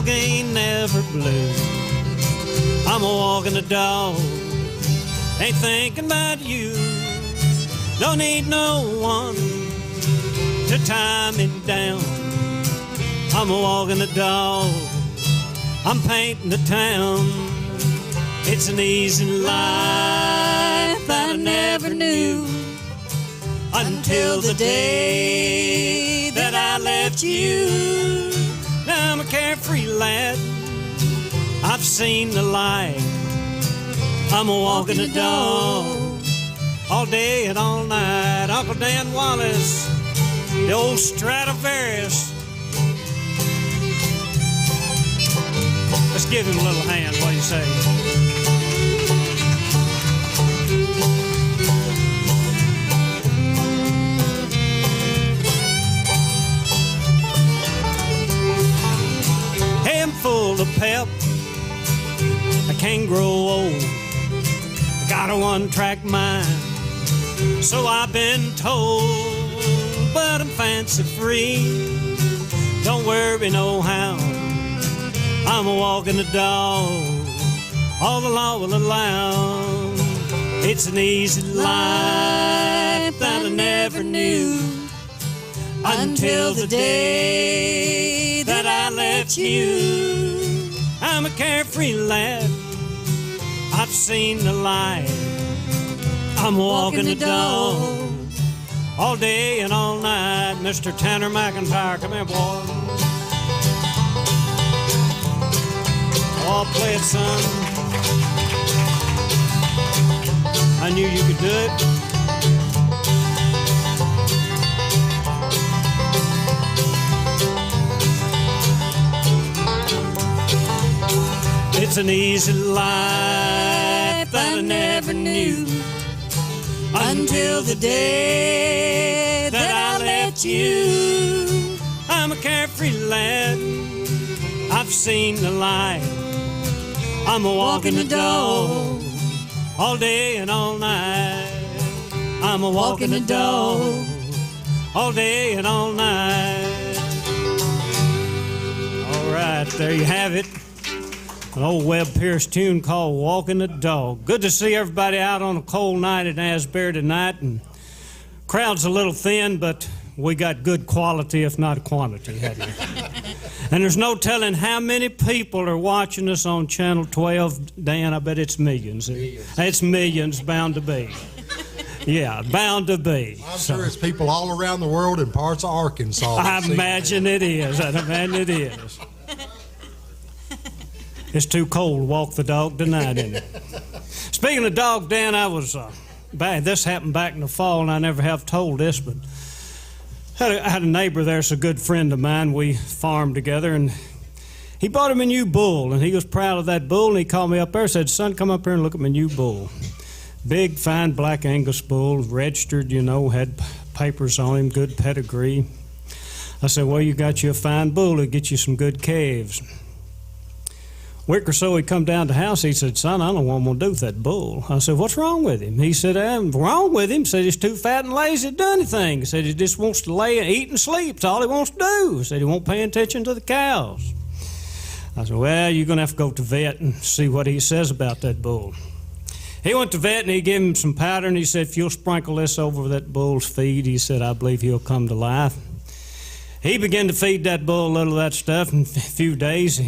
dog ain't never blue. I'm a walking the dog, ain't thinking about you. Don't need no one to tie me down. I'm a walking the dog, I'm painting the town. It's an easy life that I never knew until the day that I left you. Now I'm a carefree lad, I've seen the light. I'm a walking the dog, all day and all night. Uncle Dan Wallace, the old Stradivarius. Let's give him a little hand, what do you say? Hey, I'm full of pep, I can't grow old. I got a one-track mind, so I've been told. But I'm fancy free, don't worry no how. I'm a walking the dog, all the law will allow. It's an easy life that I never knew until the day that I left you. I'm a carefree lad, I've seen the light. I'm walking the dog, all day and all night. Mr. Tanner McIntyre, come here, boy. Oh, play it, son. I knew you could do it. It's an easy life that I never knew until the day that I left you. I'm a carefree lad, I've seen the light. I'm a walking the dog, all day and all night. I'm a walking the dog, all day and all night. All right, there you have it. An old Webb Pierce tune called Walking the Dog. Good to see everybody out on a cold night in Asbury tonight. And crowd's a little thin, but we got good quality, if not quantity. And there's no telling how many people are watching us on Channel 12. Dan, I bet it's millions. It's millions, bound to be. Yeah, bound to be. I'm sure it's people all around the world in parts of Arkansas. I imagine it is. I imagine it is. It's too cold to walk the dog tonight, isn't it? Speaking of dog, Dan, I was this happened back in the fall, and I never have told this, but I had a neighbor there's a good friend of mine. We farmed together, and he bought him a new bull, and he was proud of that bull, and he called me up there and said, "Son, come up here and look at my new bull." Big, fine black Angus bull, registered, you know, had papers on him, good pedigree. I said, "Well, you got you a fine bull to get you some good calves." Week or so, he come down to the house. He said, "Son, I don't know what I'm going to do with that bull." I said, "What's wrong with him?" He said, "I'm wrong with him." He said, "He's too fat and lazy to do anything." He said, "He just wants to lay and eat and sleep. That's all he wants to do." He said, "He won't pay attention to the cows." I said, "Well, you're going to have to go to vet and see what he says about that bull." He went to vet, and he gave him some powder, and he said, "If you'll sprinkle this over that bull's feed," he said, "I believe he'll come to life." He began to feed that bull a little of that stuff. In a few days,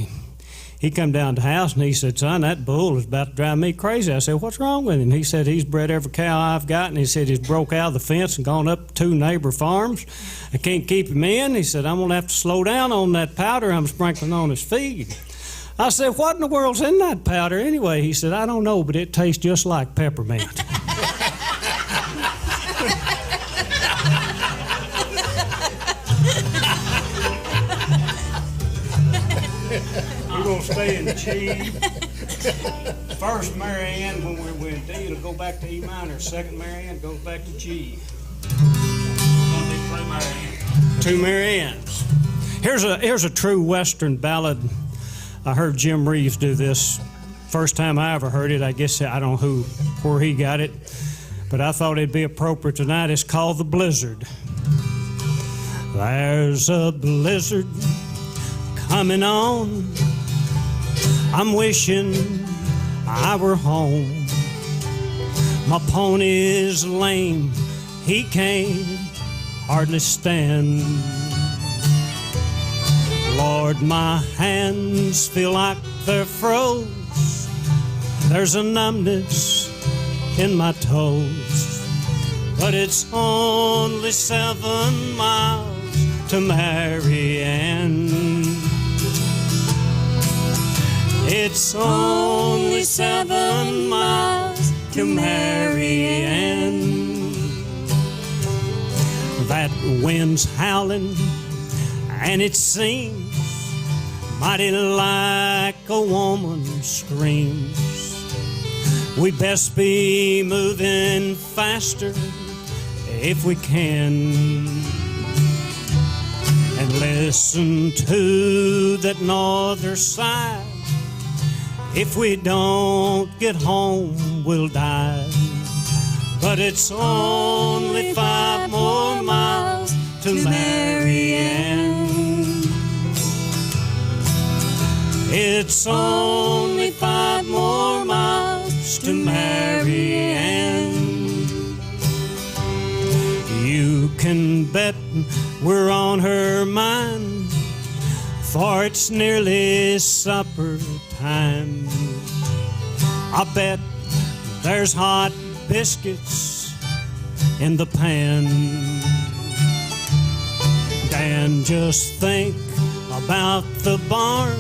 he come down to the house, and he said, "Son, that bull is about to drive me crazy." I said, "What's wrong with him?" He said, "He's bred every cow I've got," and he said, "He's broke out of the fence and gone up 2 neighbor farms. I can't keep him in." He said, "I'm going to have to slow down on that powder I'm sprinkling on his feed." I said, "What in the world's in that powder anyway?" He said, "I don't know, but it tastes just like peppermint." We're going to stay in G. First Marianne, when we're in D, it'll go back to E minor. Second Marianne goes back to G. Two Mariannes. Here's a true Western ballad. I heard Jim Reeves do this. First time I ever heard it. I guess I don't know where he got it, but I thought it'd be appropriate tonight. It's called The Blizzard. There's a blizzard coming on. I'm wishing I were home. My pony's lame, he can't hardly stand. Lord, my hands feel like they're froze. There's a numbness in my toes. But it's only 7 miles to Marianne. It's only 7 miles to Marianne. That wind's howling, and it seems mighty like a woman screams. We best be moving faster if we can, and listen to that northern side. If we don't get home, we'll die. But it's only 5 more miles to Marianne. It's only 5 more miles to Marianne. You can bet we're on her mind, for it's nearly supper time. I bet there's hot biscuits in the pan. Dan, just think about the barn.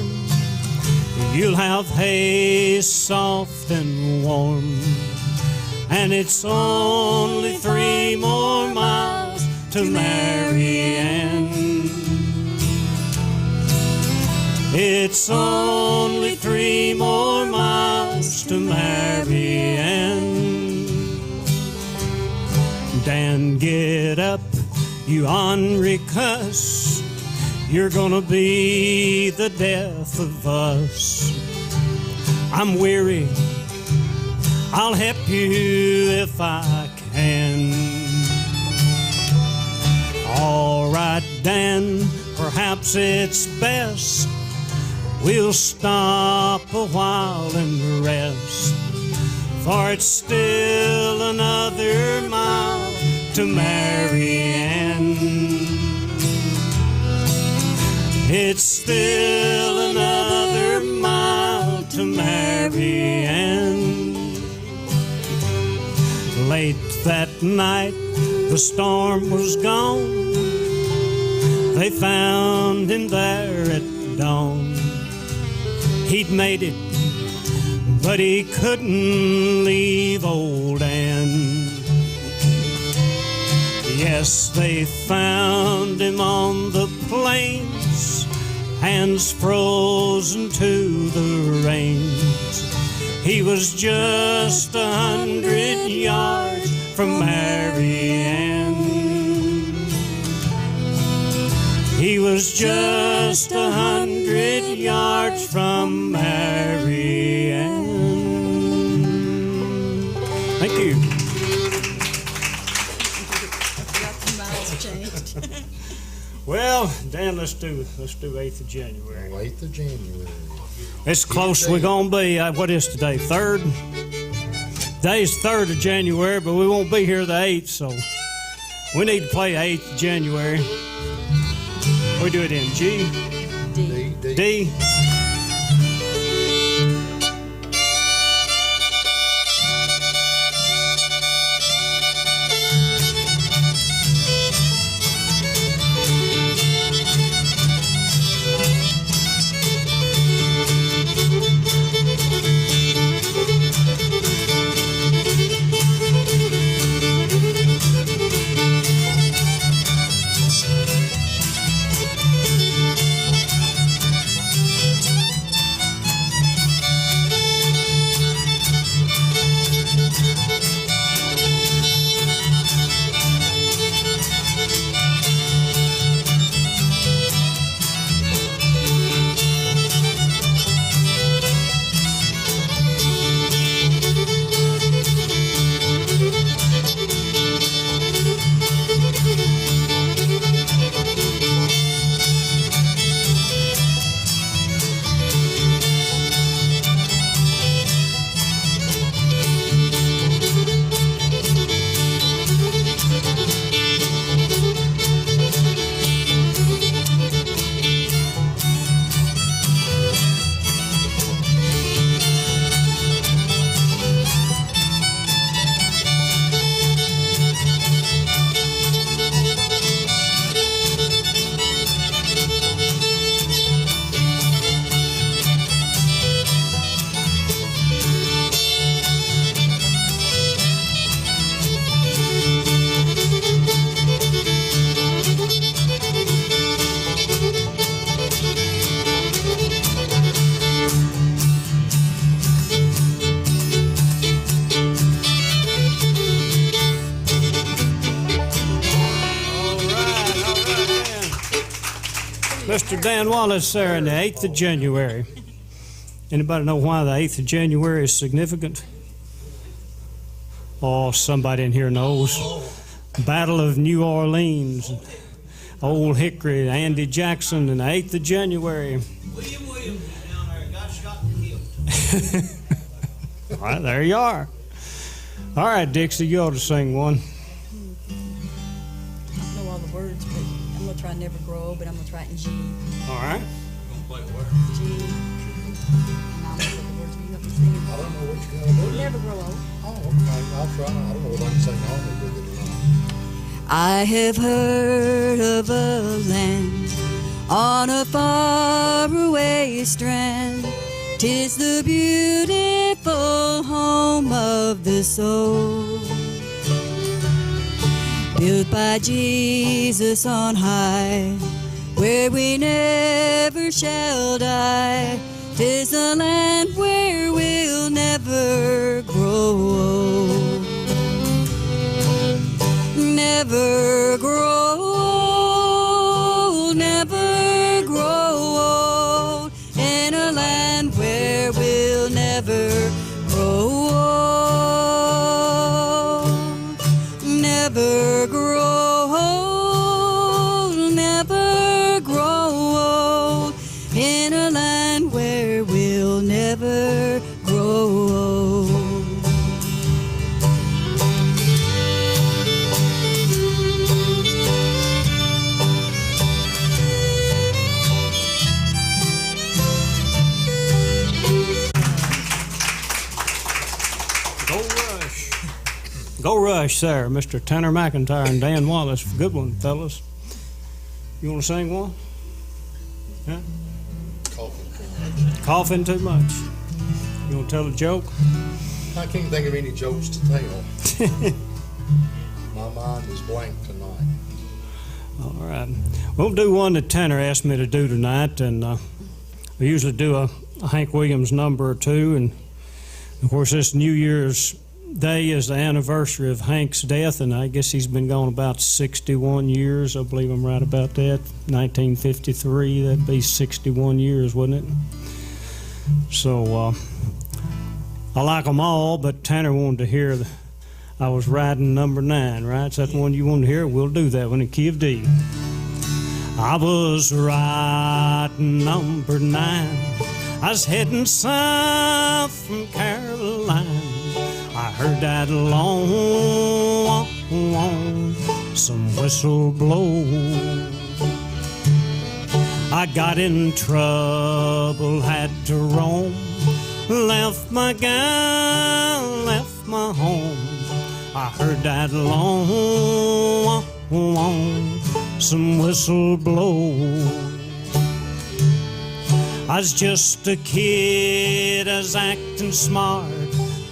You'll have hay soft and warm. And it's only 3 more miles to Marianne. It's only 3 more miles to Marianne. Dan, get up, you ornery cuss. You're gonna be the death of us. I'm weary, I'll help you if I can. All right, Dan, perhaps it's best we'll stop a while and rest, for it's still another mile to Marianne. It's still another mile to Marianne. Late that night, the storm was gone. They found him there at dawn. He'd made it, but he couldn't leave old Ann. Yes, they found him on the plains, hands frozen to the reins. He was just 100 yards from Marianne. He was just 100 yards from Marianne. Thank you. Well, Dan, let's do 8th of January. 8th of January. It's close we're going to be. What is today, 3rd? Today's 3rd of January, but we won't be here the 8th, so we need to play 8th of January. We do it in G, D. Mr. Dan Wallace there on the 8th of January. Anybody know why the 8th of January is significant? Oh, somebody in here knows. Battle of New Orleans, Old Hickory, Andy Jackson, and the 8th of January. William Williams down there got shot and killed. All right, there you are. All right, Dixie, you ought to sing one. I don't know all the words, but I'm going to try Never Grow Old, but I'm going to try it in G. All right. G. And I'll look at the words. Will you help me sing I it? don't know what you're gonna do. Never Grow Old. Oh, okay. I'll try. I don't know if I can sing all of it or not. I have heard of a land on a faraway strand. 'Tis the beautiful home of the soul, built by Jesus on high, where we never shall die. 'Tis a land where we'll never grow old. Never grow old, never grow old, in a land where we'll never grow old. Never grow old, never grow old, in a land where we'll never grow old. Go Rush there, Mr. Tanner McIntyre and Dan Wallace. Good one, fellas. You want to sing one? Yeah? Coughing too much. You want to tell a joke? I can't think of any jokes to tell. My mind is blank tonight. All right. We'll do one that Tanner asked me to do tonight, and we usually do a Hank Williams number or two, and of course this New Year's Day is the anniversary of Hank's death, and I guess he's been gone about 61 years. I believe I'm right about that. 1953, that'd be 61 years, wouldn't it? So I like them all, but Tanner wanted to hear I was riding number 9, right? Is that the one you wanted to hear? We'll do that one in key of D. I was riding number 9. I was heading south from Carolina. I heard that long, some whistle blow. I got in trouble, had to roam, left my gal, left my home. I heard that long, some whistle blow. I was just a kid, I was acting smart.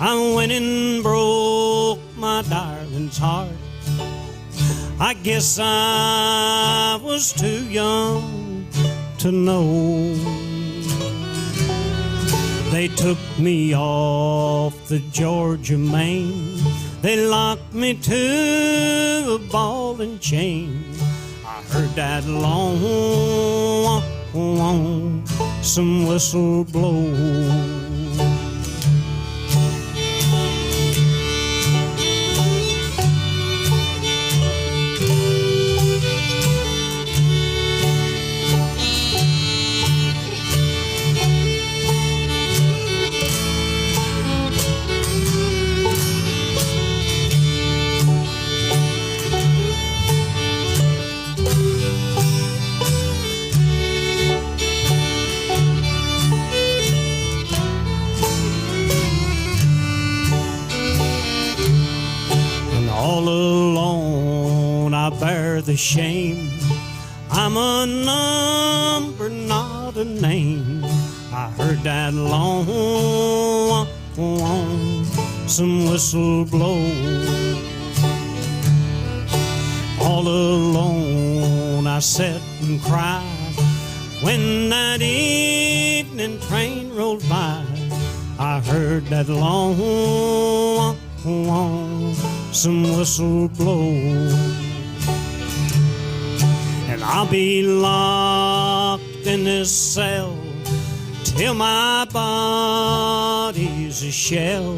I went and broke my darling's heart. I guess I was too young to know. They took me off the Georgia main. They locked me to a ball and chain. I heard that long, some whistle blow. All alone I bear the shame. I'm a number, not a name. I heard that long, some whistle blow. All alone I sat and cried when that evening train rolled by. I heard that long, some whistle blow. And I'll be locked in this cell till my body's a shell.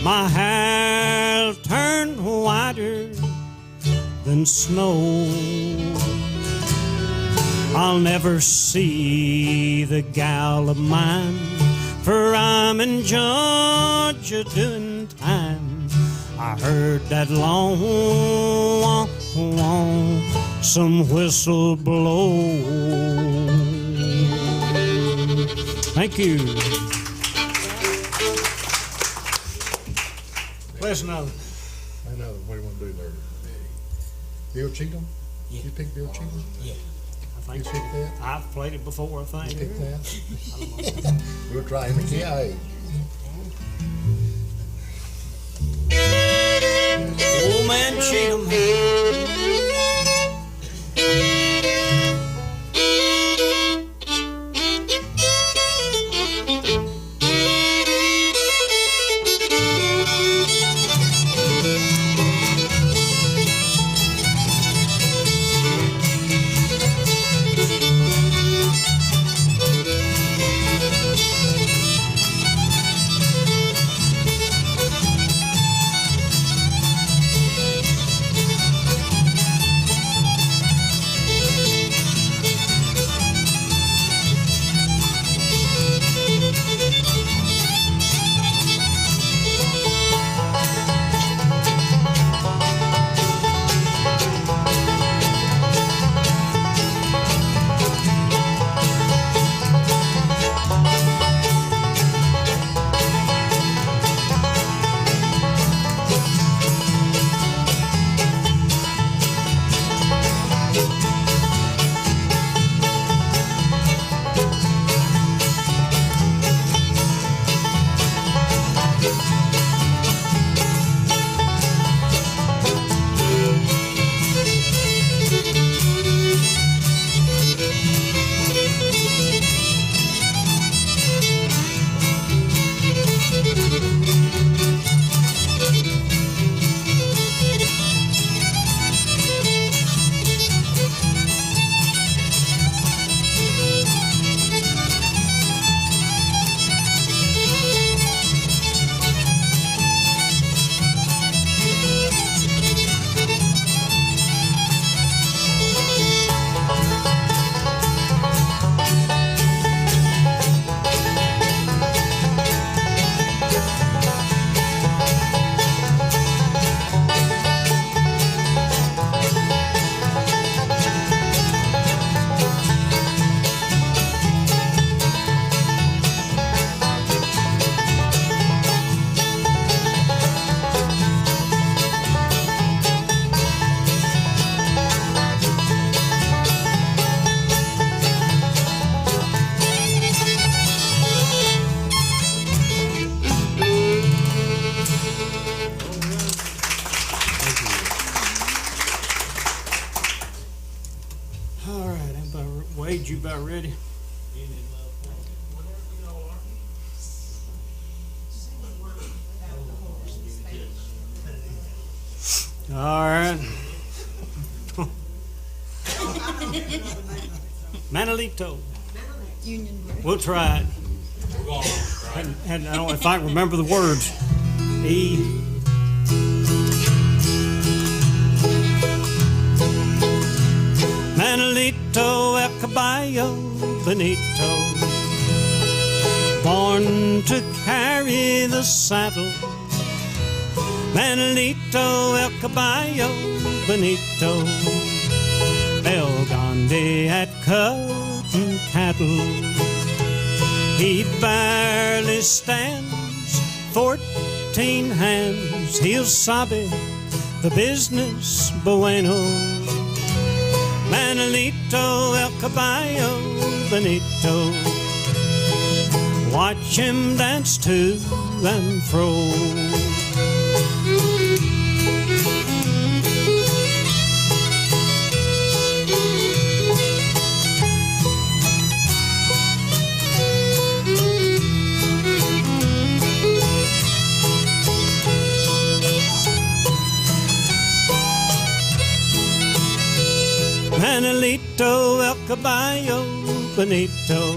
My hair'll turn whiter than snow. I'll never see the gal of mine, for I'm in Georgia doing time. I heard that long some whistle blow. Thank you. Listen, I know. What do you want to do there? Bill Cheatham? Yeah. You pick Bill Cheatham? Yeah. I You think pick that? I've played it before, I You think. pick that? We'll try him again. Old man Cheatham. All right, Wade, you about ready? All right. Manolito. Union. We'll try it. And I don't know if I can remember the words. E. Manolito, el caballo bonito, born to carry the saddle. Manolito, el caballo bonito, El Gandhi at cutting cattle. He barely stands 14 hands. He'll sabe the business bueno. Manolito, el caballo bonito, watch him dance to and fro. Manuelito El Caballo Bonito,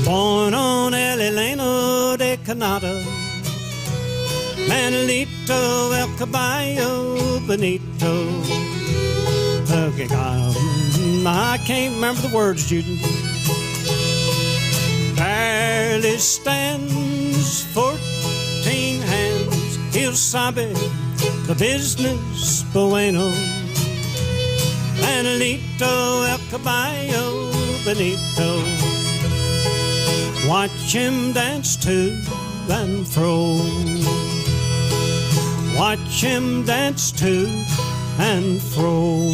born on El Eleno de Canada. Manuelito El Caballo Bonito. Okay, I can't remember the words, Judy. Barely stands 14 hands. He'll sabe the business bueno. Manuelito El Caballo Bonito. Watch him dance to and fro. Watch him dance to and fro.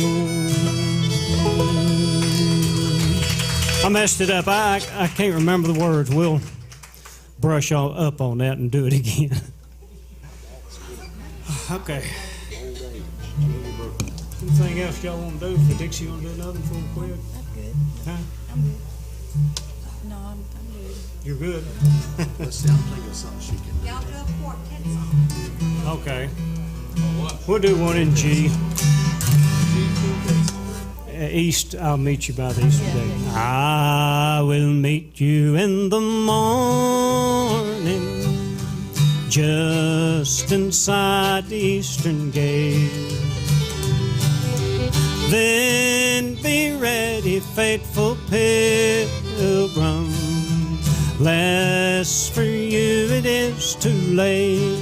I messed it up. I can't remember the words. We'll brush up on that and do it again. Okay. Anything else y'all want to do? For Dixie, you want to do another before we quit? I'm good. Huh? I'm good. No, I'm good. You're good. Let's see, I'm thinking of something she can do. Y'all do a quartet song. Okay. We'll do one in G. East, I'll meet you by the East today. I will meet you in the morning, just inside the eastern gate. Then be ready, faithful pilgrim, lest for you it is too late.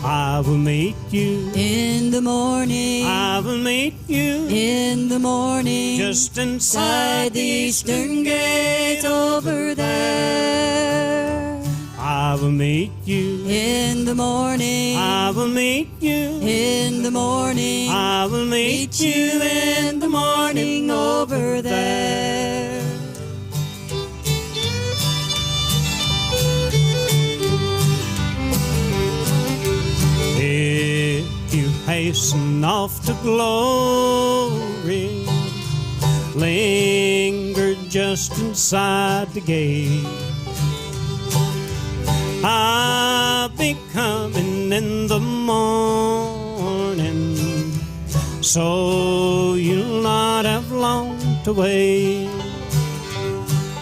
I will meet you In the morning, I will meet you in the morning, just inside inside the eastern gate over there. I will meet you In the morning, I will meet you in the morning, I will meet you in the morning over there. If you hasten off to glory, linger just inside the gate. I'll be coming in the morning, so you'll not have long to wait.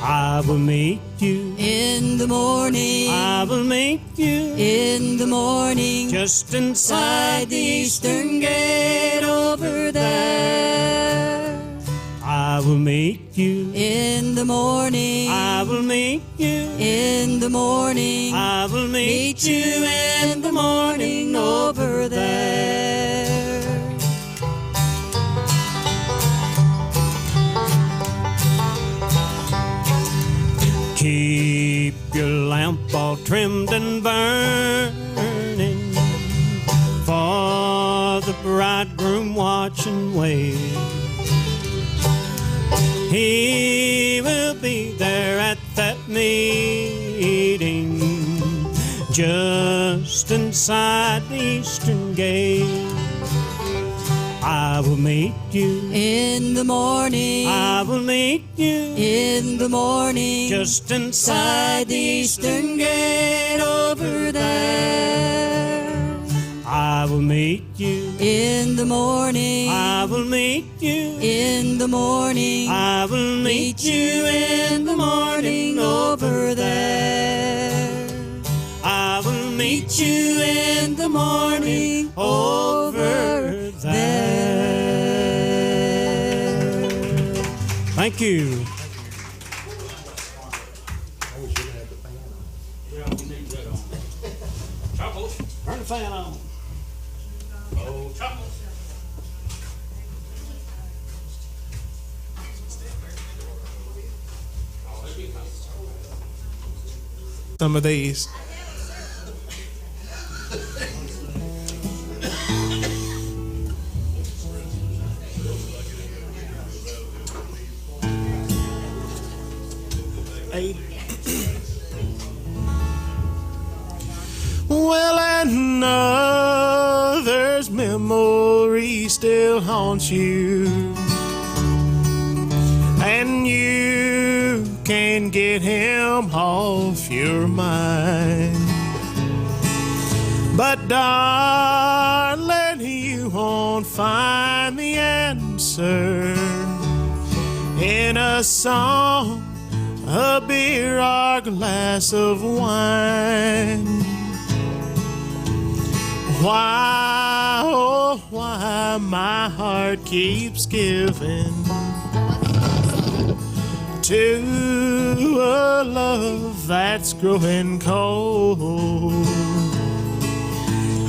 I will meet you In the morning, I will meet you in the morning, just inside inside the eastern gate over there. I will meet you In the morning, I will meet you in the morning, I will meet you in the morning over there. Keep your lamp all trimmed and burning, for the bridegroom watch and wait. He will be there at that meeting, just inside the eastern gate. I will meet you In the morning, I will meet you in the morning, just inside the eastern gate over there. I will meet you In the morning, I will meet you in the morning, I will meet you in the morning over there. I will meet you In the morning over there. Thank you. Turn the fan on. Some of these. Well, and others' memory still haunts you, and you can't get him off your mind. But darling, you won't find the answer answer in a song, a beer, or a glass of wine. Why, oh, why my heart keeps giving to a love that's growing cold.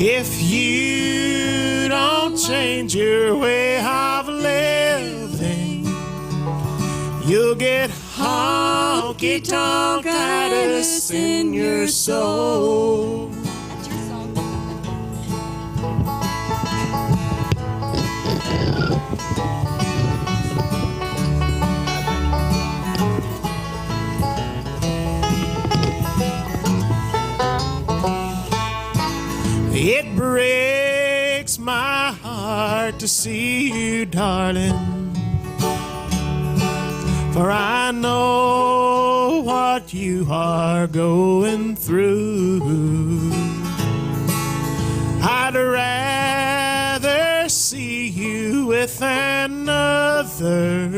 If you don't change your way of living, you'll get honky-tonkitis in your soul. That's your song. It breaks my heart to see you, darling, for I know what you are going through. I'd rather see you with another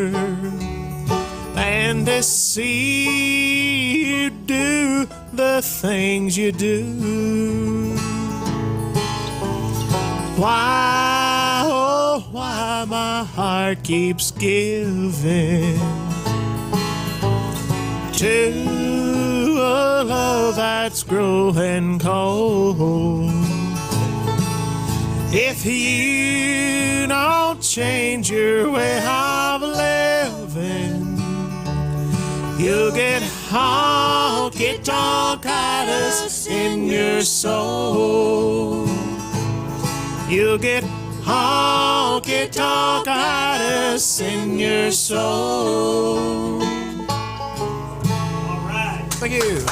than to see you do the things you do. Why, oh, why my heart keeps giving to a love that's growing cold. If you don't change your way of living, you'll get honky-tonkitis in your soul. You'll get honky-tonkitis in your soul. All right. Thank you.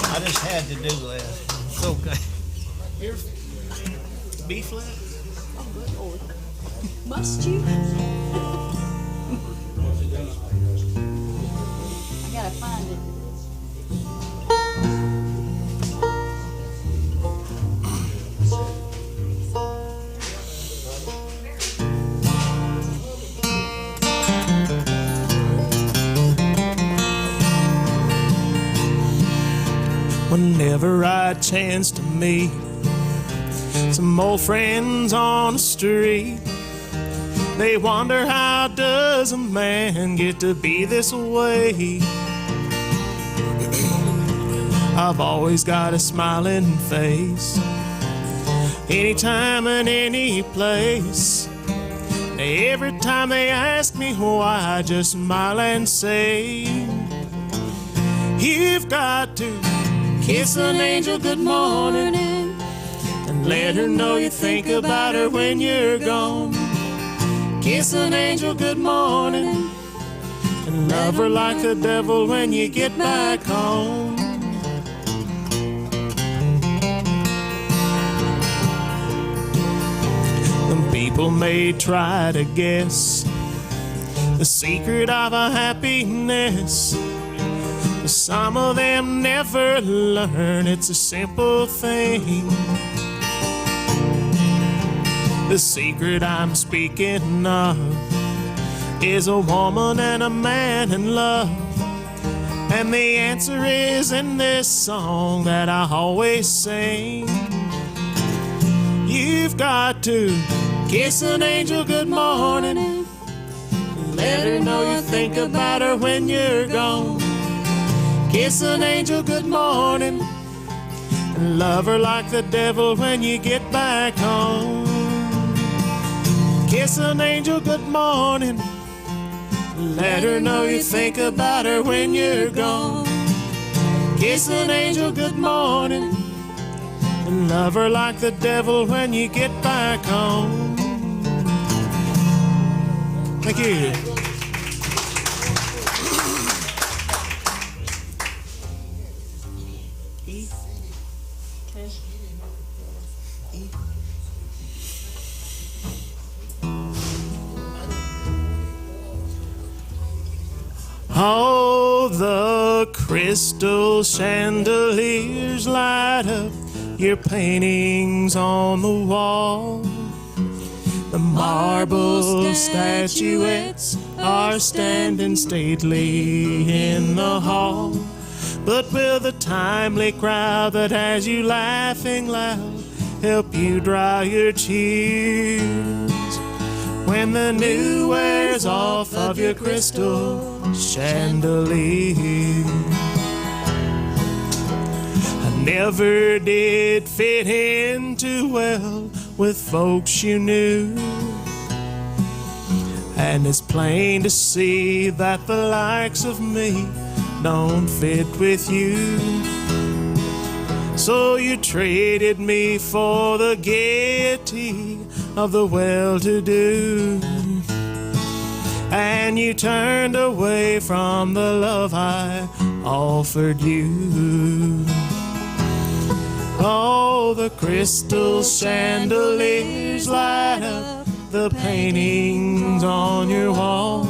I just had to do that. It's okay. Here, B flat. Must you? I gotta find it. Whenever I chance to meet some old friends on the street, they wonder, how does a man get to be this way? I've always got a smiling face, anytime and any place. Every time they ask me why, I just smile and say, you've got to kiss an angel good morning and let her know you think about her when you're gone. Kiss an angel good morning and love her like the devil when you get back home. Some people may try to guess the secret of a happiness, but some of them never learn it's a simple thing. The secret I'm speaking of is a woman and a man in love, and the answer is in this song that I always sing. You've got to kiss an angel good morning and let her know you think about her when you're gone. Kiss an angel good morning and love her like the devil when you get back home. Kiss an angel good morning, let her know you think about her when you're gone. Kiss an angel good morning and love her like the devil when you get back home. Thank you. Oh, the crystal chandeliers light up your paintings on the wall. The marble statuettes are standing stately in the hall, but will the timely crowd that has you laughing loud help you dry your tears when the new wears off of your crystal chandelier? I never did fit in too well with folks you knew, and it's plain to see that the likes of me don't fit with you. So you traded me for the gaiety of the well-to-do, and you turned away from the love I offered you. Oh, the crystal chandeliers light up the paintings on your wall.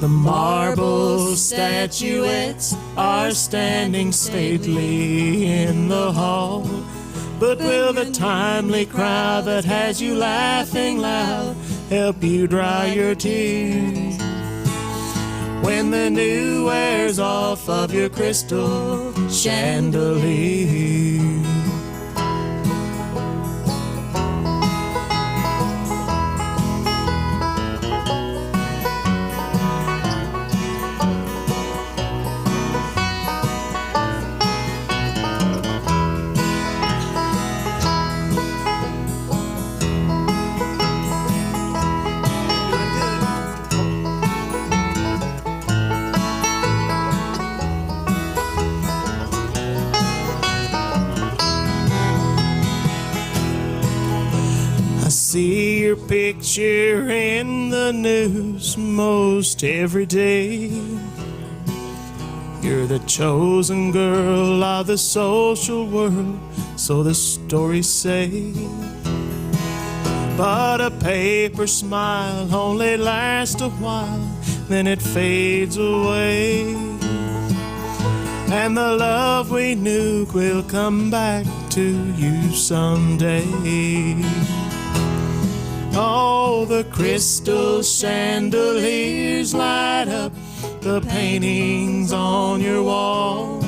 The marble statuettes are standing stately in the hall, but will the timely crowd that has you laughing loud help you dry your tears when the new wears off of your crystal chandelier? See your picture in the news most every day. You're the chosen girl of the social world, so the stories say. But a paper smile only lasts a while, then it fades away. And the love we knew will come back to you someday. Oh, the crystal chandeliers light up the paintings on your wall.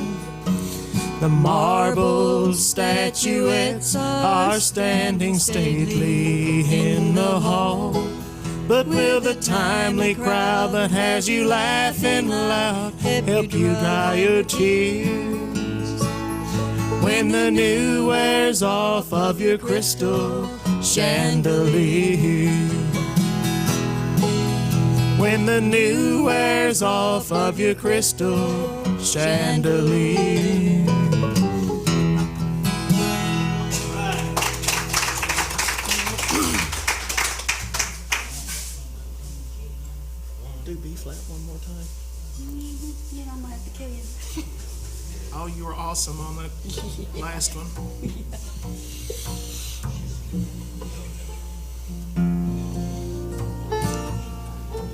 The marble statuettes are standing stately in the hall, but will the timely crowd that has you laughing loud help you dry your tears when the new wears off of your crystal chandelier? When the new wears off of your crystal chandelier. Do B flat one more time. You know, I'm gonna have to kill you. Oh, you were awesome on that last one.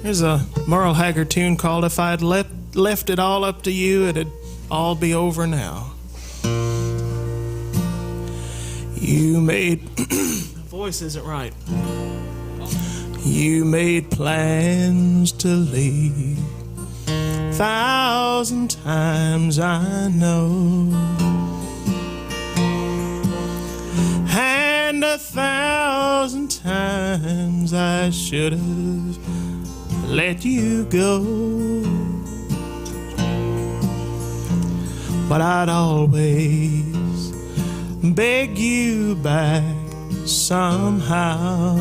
There's a Merle Haggard tune called "If I'd Left It All Up to You, It'd All Be Over Now." You made... the voice isn't right. You made plans to leave 1,000 times, I know, and 1,000 times I should have let you go, but I'd always beg you back somehow.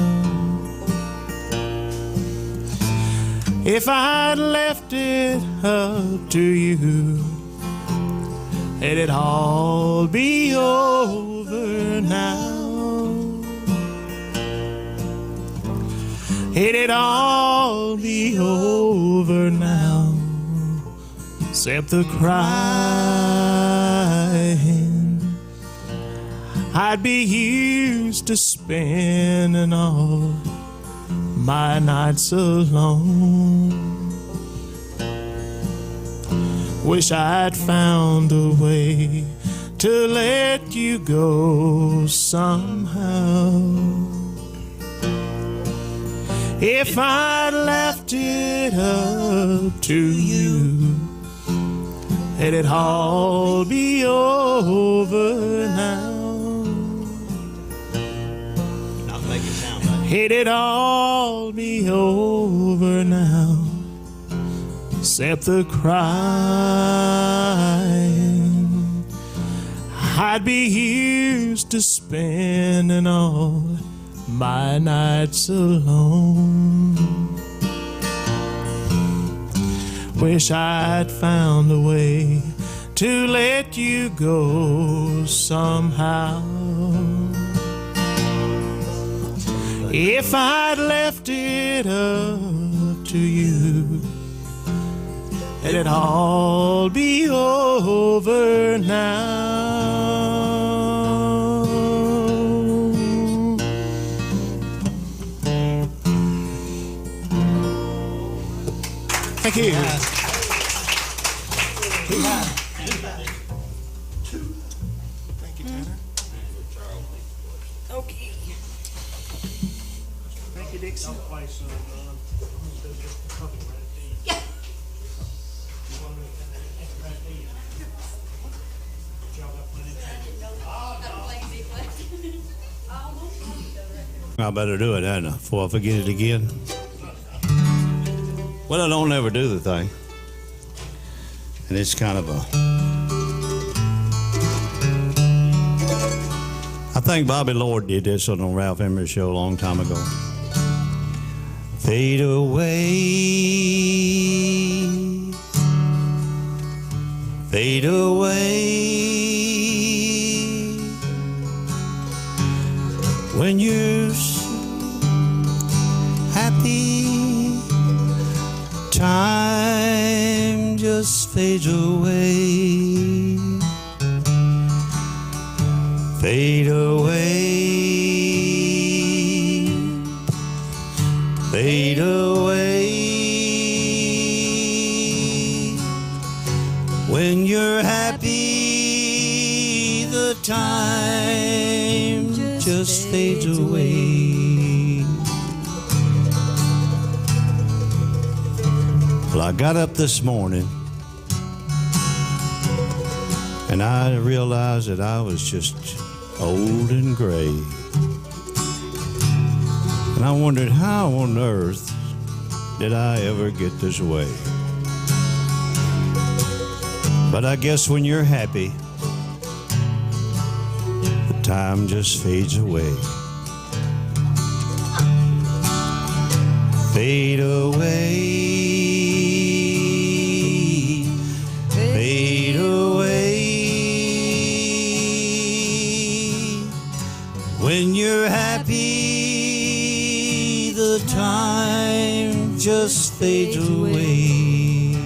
If I'd left it up to you, it'd all be over now. It'd all be over now, except the crying. I'd be used to spending all my nights alone. Wish I'd found a way to let you go somehow. If I'd left it up to you, it'd all be over now. Not make it sound like It'd all be over now, except the crying. I'd be used to spending all my nights alone. Wish I'd found a way to let you go somehow. If I'd left it up to you, it'd all be over now. Thank you. Thank you, Tanner. Okay. Thank you, Dixon. I better do it, hadn't I, before I forget it again? Well, I don't ever do the thing. And it's kind of a... I think Bobby Lord did this on the Ralph Emery show a long time ago. Fade away, fade away, when you're happy, time just fades away. Fade away, fade away, when you're happy, the time just fades away. Well, I got up this morning and I realized that I was just old and gray. And I wondered, how on earth did I ever get this way? But I guess when you're happy, the time just fades away. Fade away, fade away, when you're happy, the time just fades away.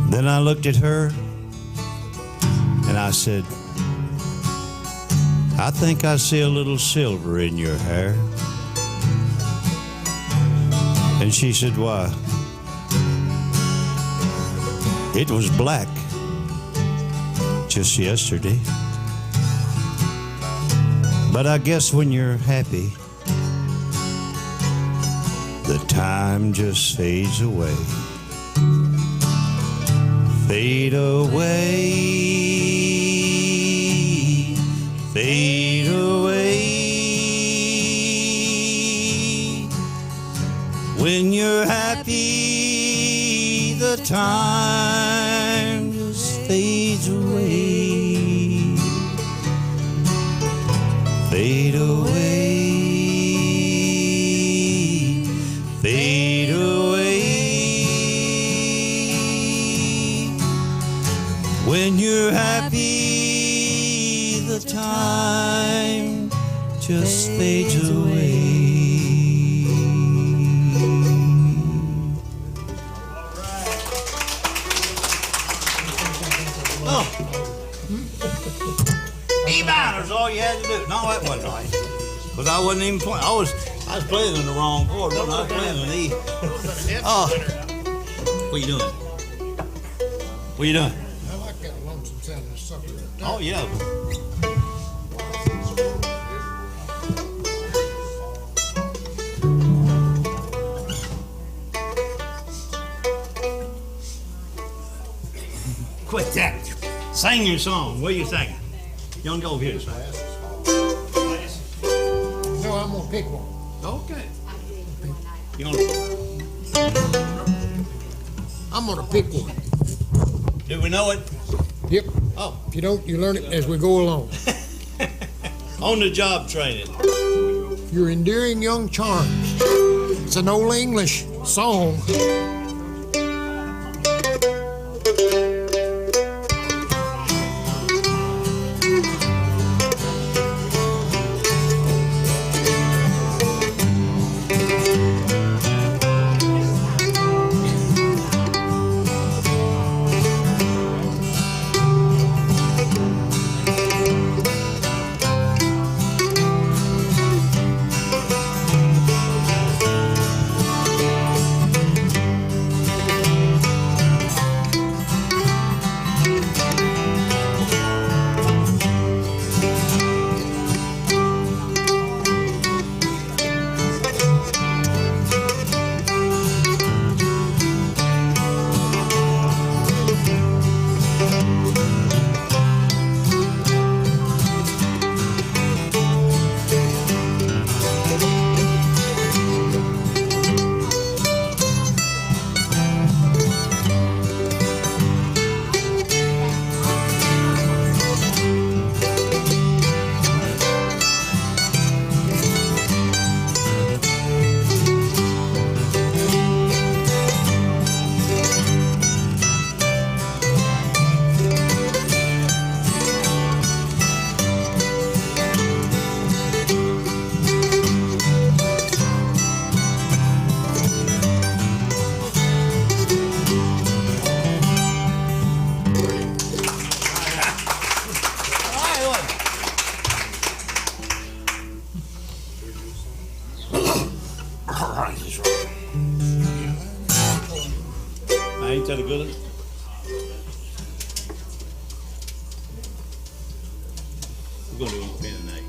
Then I looked at her and I said, I think I see a little silver in your hair. And she said, why? It was black just yesterday. But I guess when you're happy, the time just fades away. Fade away, fade away, when you're happy, the time just fades away. Fade away, fade away, when you're happy, the time just fades away. E-minor's all you had to do. No, that wasn't right. Because I wasn't even playing. I was playing in the wrong chord. I was playing an E. Oh. What you doing? What you doing? I like that lonesome sound of sucker. Oh, yeah. Quit that. Sing your song. What are you singing? You want to go over here and sing? No, I'm gonna pick one. Okay. You gonna, I'm gonna pick one. do we know it? Yep. Oh. If you don't, you learn it as we go along. On the job training. Your endearing young charms. It's an old English song. Ain't that a good one? We're gonna do one pin tonight.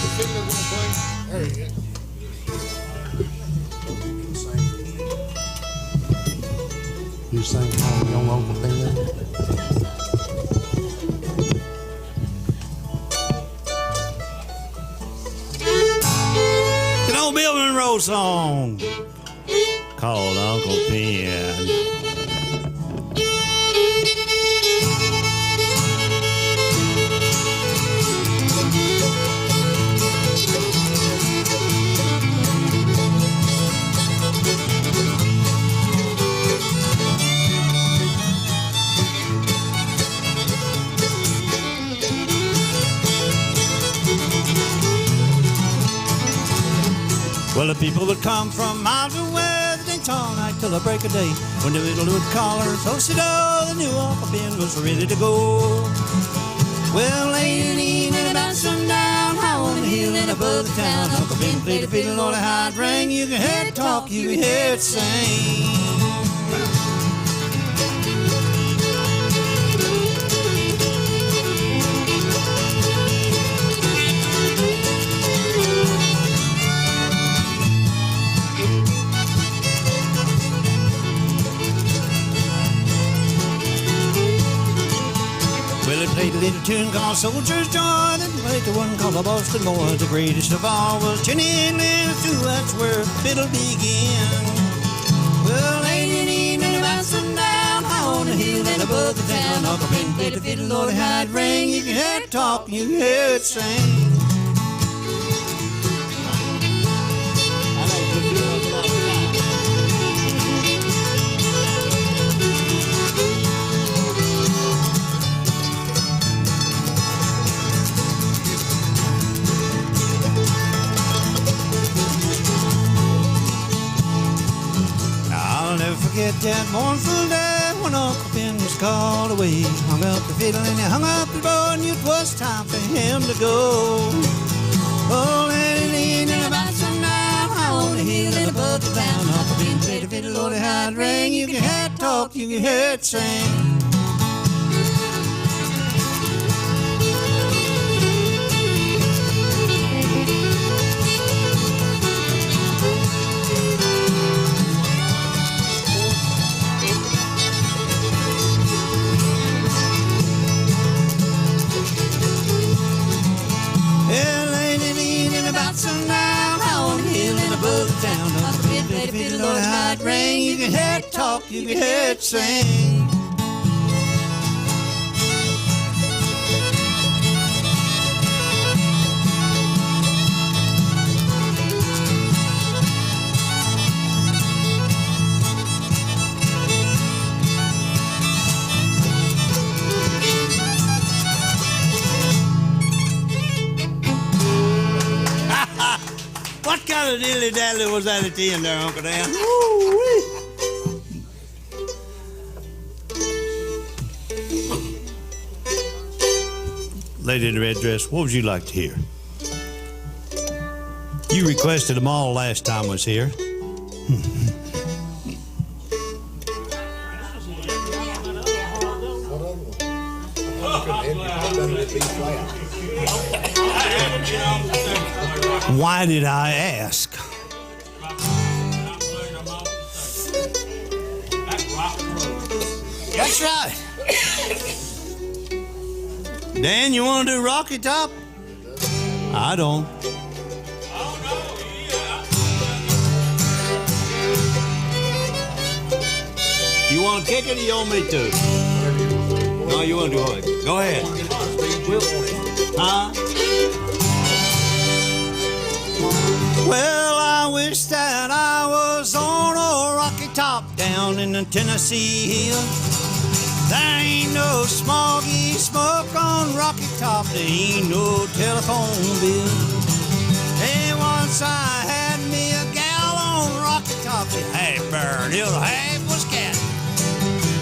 The fiddler gonna play? There he is. You sing home, young Uncle Ben. An old Bill Monroe song called Uncle Ben. Well, the people would come from miles away, they dance all night till the break of day. When the little would call her, so she the new Uncle Ben was ready to go. Well, late in the evening about sundown, high on the hill and above the town, Uncle Ben played the fiddle on a high string. You can hear it talk, you can hear it sing. Well, it played a little tune called Soldier's Joy, then played the one called the Boston Boy. The greatest of all was Jenny Lynn, too, that's where the fiddle began. Well, late in the evening about sundown, high on the hill and above the town, Uncle Ben played the fiddle on a high ring. You can hear it talk, you can hear it sing. I'll never forget that mournful day when Uncle Ben was called away. Hung up the fiddle and he hung up the bow, and it was time for him to go. Oh, late in the evening about sundown, high on the hill and above the town, Uncle Ben played the fiddle on the high ring. You can hear it talk, you can hear it sing. dancing down on the hill in above the town. On the fiddle, fiddle, Lord, night ring. You can hear it talk, you can hear it sing. What kind of dilly-dally was that at the end there, Uncle Dan? Lady in the red dress, what would you like to hear? You requested them all last time I was here. Why did I ask? That's right. Dan, you want to do Rocky Top? I don't. You want to kick it or you want me to? No, you want to do it. Go ahead. Huh? Well, I wish that I was on a rocky top down in the Tennessee hill. There ain't no smoggy smoke on Rocky Top. There ain't no telephone bill. Hey, once I had me a gal on Rocky Top. She had burned, the other half was cat.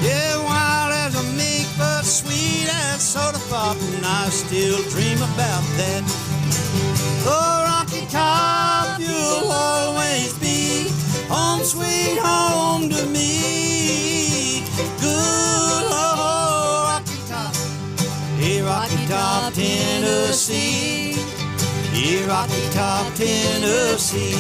Yeah, wild as a mink, but sweet as soda pop, and I still dream about that. Oh, Rocky Top, you'll always be home, sweet home to me. Good old Rocky Top, hey, Rocky Top, Tennessee. Yeah, Rocky Top, Tennessee.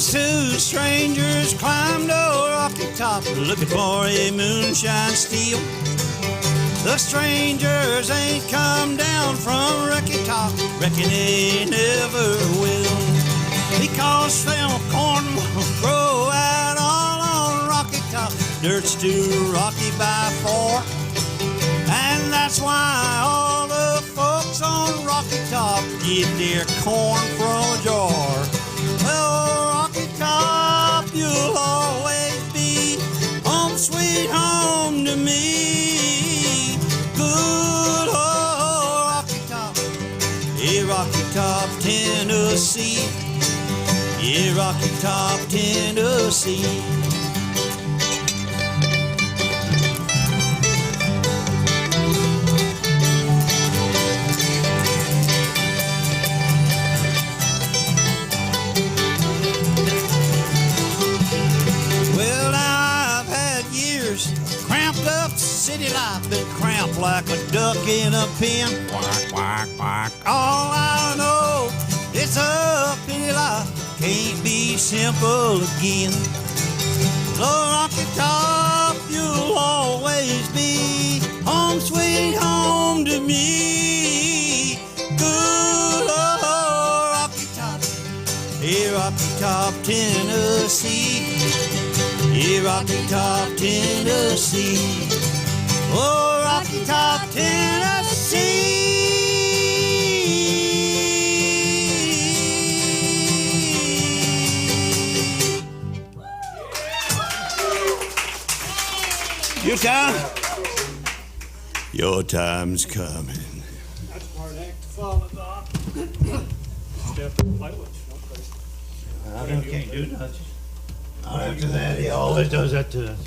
Two strangers climbed a rocky top looking for a moonshine steel. The strangers ain't come down from Rocky Top, reckon they never will, because them corn will grow out all on Rocky Top. Dirt's too rocky by four, and that's why all the folks on Rocky Top get their corn from a jar. Well, Rocky Top, you'll always be home, sweet home to me. Good old Rocky Top, yeah, Rocky Top, Tennessee. Yeah, Rocky Top, Tennessee. City life been cramped like a duck in a pen. Quack, quack, quack. All I know, it's a pity life can't be simple again. So Rocky Top, you'll always be home, sweet home to me. Good old Rocky Top, hey, Rocky Top, Tennessee. Yeah, Rocky Top, Tennessee. Oh, Rocky Top, Tennessee. Your time? Your time's coming. That's part act to follow, Doc. Step and play with you. I can't do nothing. After that, he always does that to us.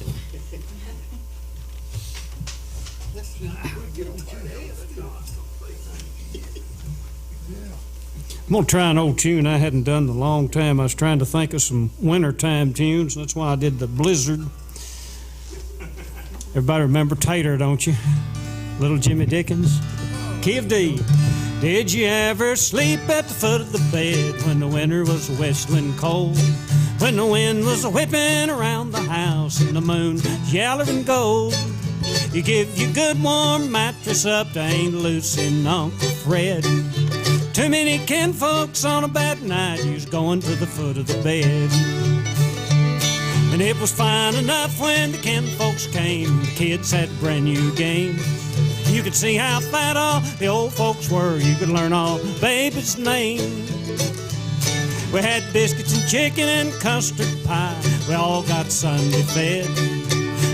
I'm going to try an old tune I hadn't done in a long time. I was trying to think of some wintertime tunes. That's why I did the Blizzard. Everybody remember Tater, don't you? Little Jimmy Dickens. Key of D. Did you ever sleep at the foot of the bed when the winter was a west wind cold? When the wind was whipping around the house and the moon yellow and gold? You give your good warm mattress up to Aunt Lucy and Uncle Fred. Too many kinfolks on a bad night, you's going to the foot of the bed. And it was fine enough when the kinfolks came. The kids had brand new games. You could see how fat all the old folks were. You could learn all baby's names. We had biscuits and chicken and custard pie. We all got Sunday fed.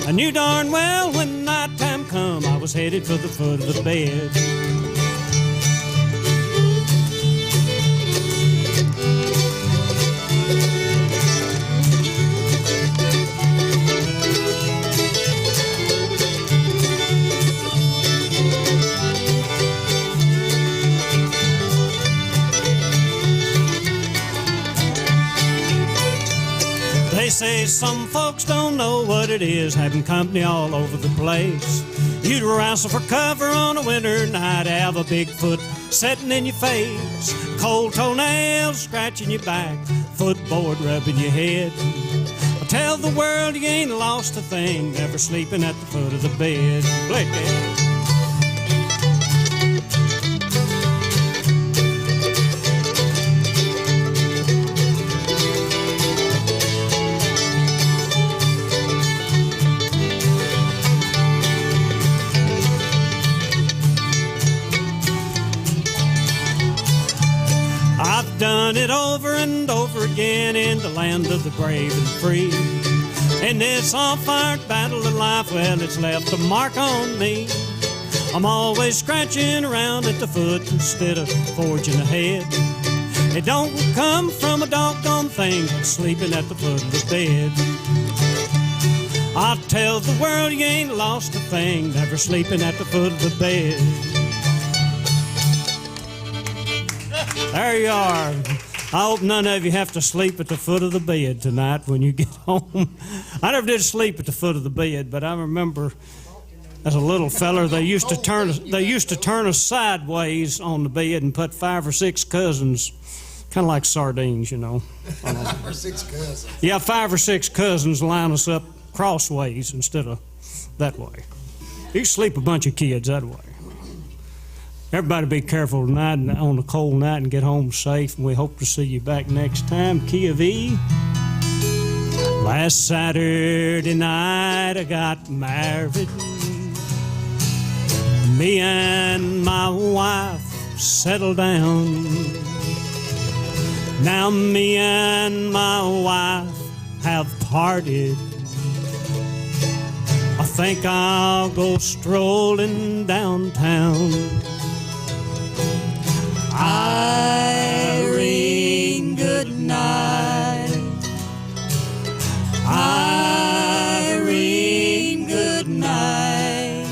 I knew darn well when nighttime come, I was headed for the foot of the bed. They say some folks don't know what it is having company all over the place. You'd wrestle for cover on a winter night, have a big foot setting in your face, cold toenails scratching your back, footboard rubbing your head. I'll tell the world you ain't lost a thing, never sleeping at the foot of the bed. Play it. Done it over and over again in the land of the brave and free. In this all-fired battle of life, well, it's left a mark on me. I'm always scratching around at the foot instead of forging ahead. It don't come from a doggone thing like sleeping at the foot of the bed. I'll tell the world you ain't lost a thing, never sleeping at the foot of the bed. There you are. I hope none of you have to sleep at the foot of the bed tonight when you get home. I never did sleep at the foot of the bed, but I remember as a little feller they used to turn us sideways on the bed and put 5 or 6 cousins, kind of like sardines, you know. 5 or 6 cousins. Yeah, 5 or 6 cousins line us up crossways instead of that way. You sleep a bunch of kids that way. Everybody be careful tonight on a cold night and get home safe, and we hope to see you back next time. Key of E. Last Saturday night I got married. Me and my wife settled down. Now me and my wife have parted. I think I'll go strolling downtown. Irene, good night. Irene, good night.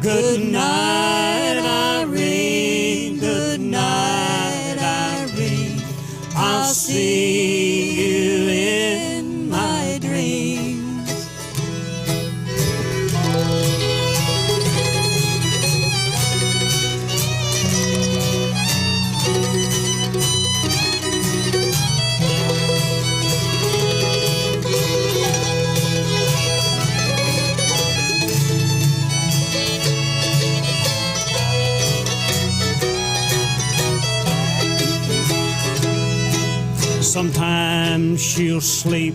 Good night, Irene. Good night, Irene. I'll see you in my dreams. Sometimes she'll sleep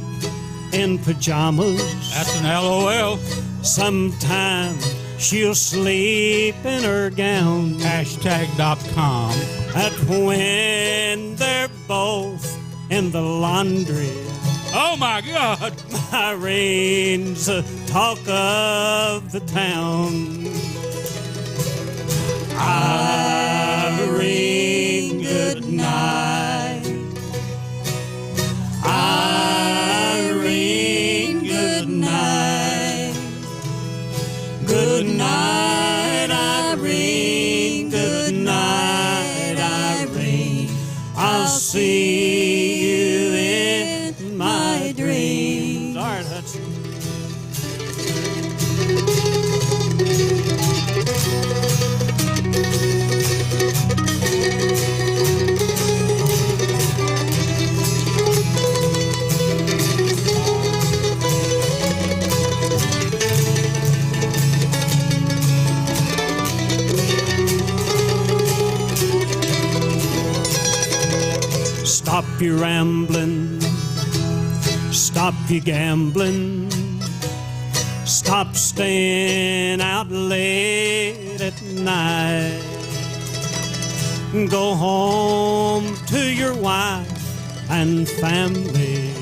in pajamas. That's an LOL. Sometimes she'll sleep in her gown. Hashtag.com. At when they're both in the laundry. Oh my God. Irene's the talk of the town. Irene, good night. Irene, good night. Good night, Irene. Good night, Irene. I'll see you in my dreams. All right, Hudson. Stop your rambling, stop your gambling, stop staying out late at night. Go home to your wife and family.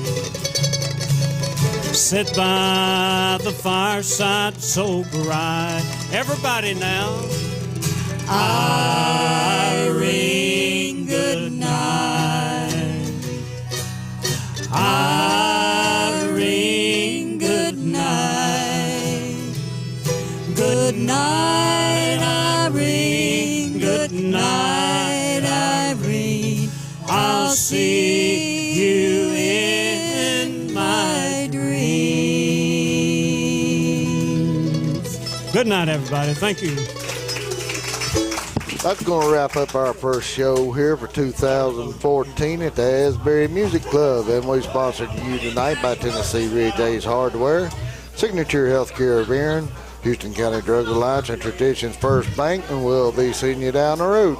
Sit by the fireside so bright. Everybody now. Irene, good night. Irene, good night. Good night, Irene. Good night, Irene. I'll see you in my dreams. Good night, everybody. Thank you. That's going to wrap up our first show here for 2014 at the Asbury Music Club. And we sponsored to you tonight by Tennessee Ridge Ace Hardware, Signature Healthcare of Erin, Houston County Drug Alliance, and Traditions First Bank. And we'll be seeing you down the road.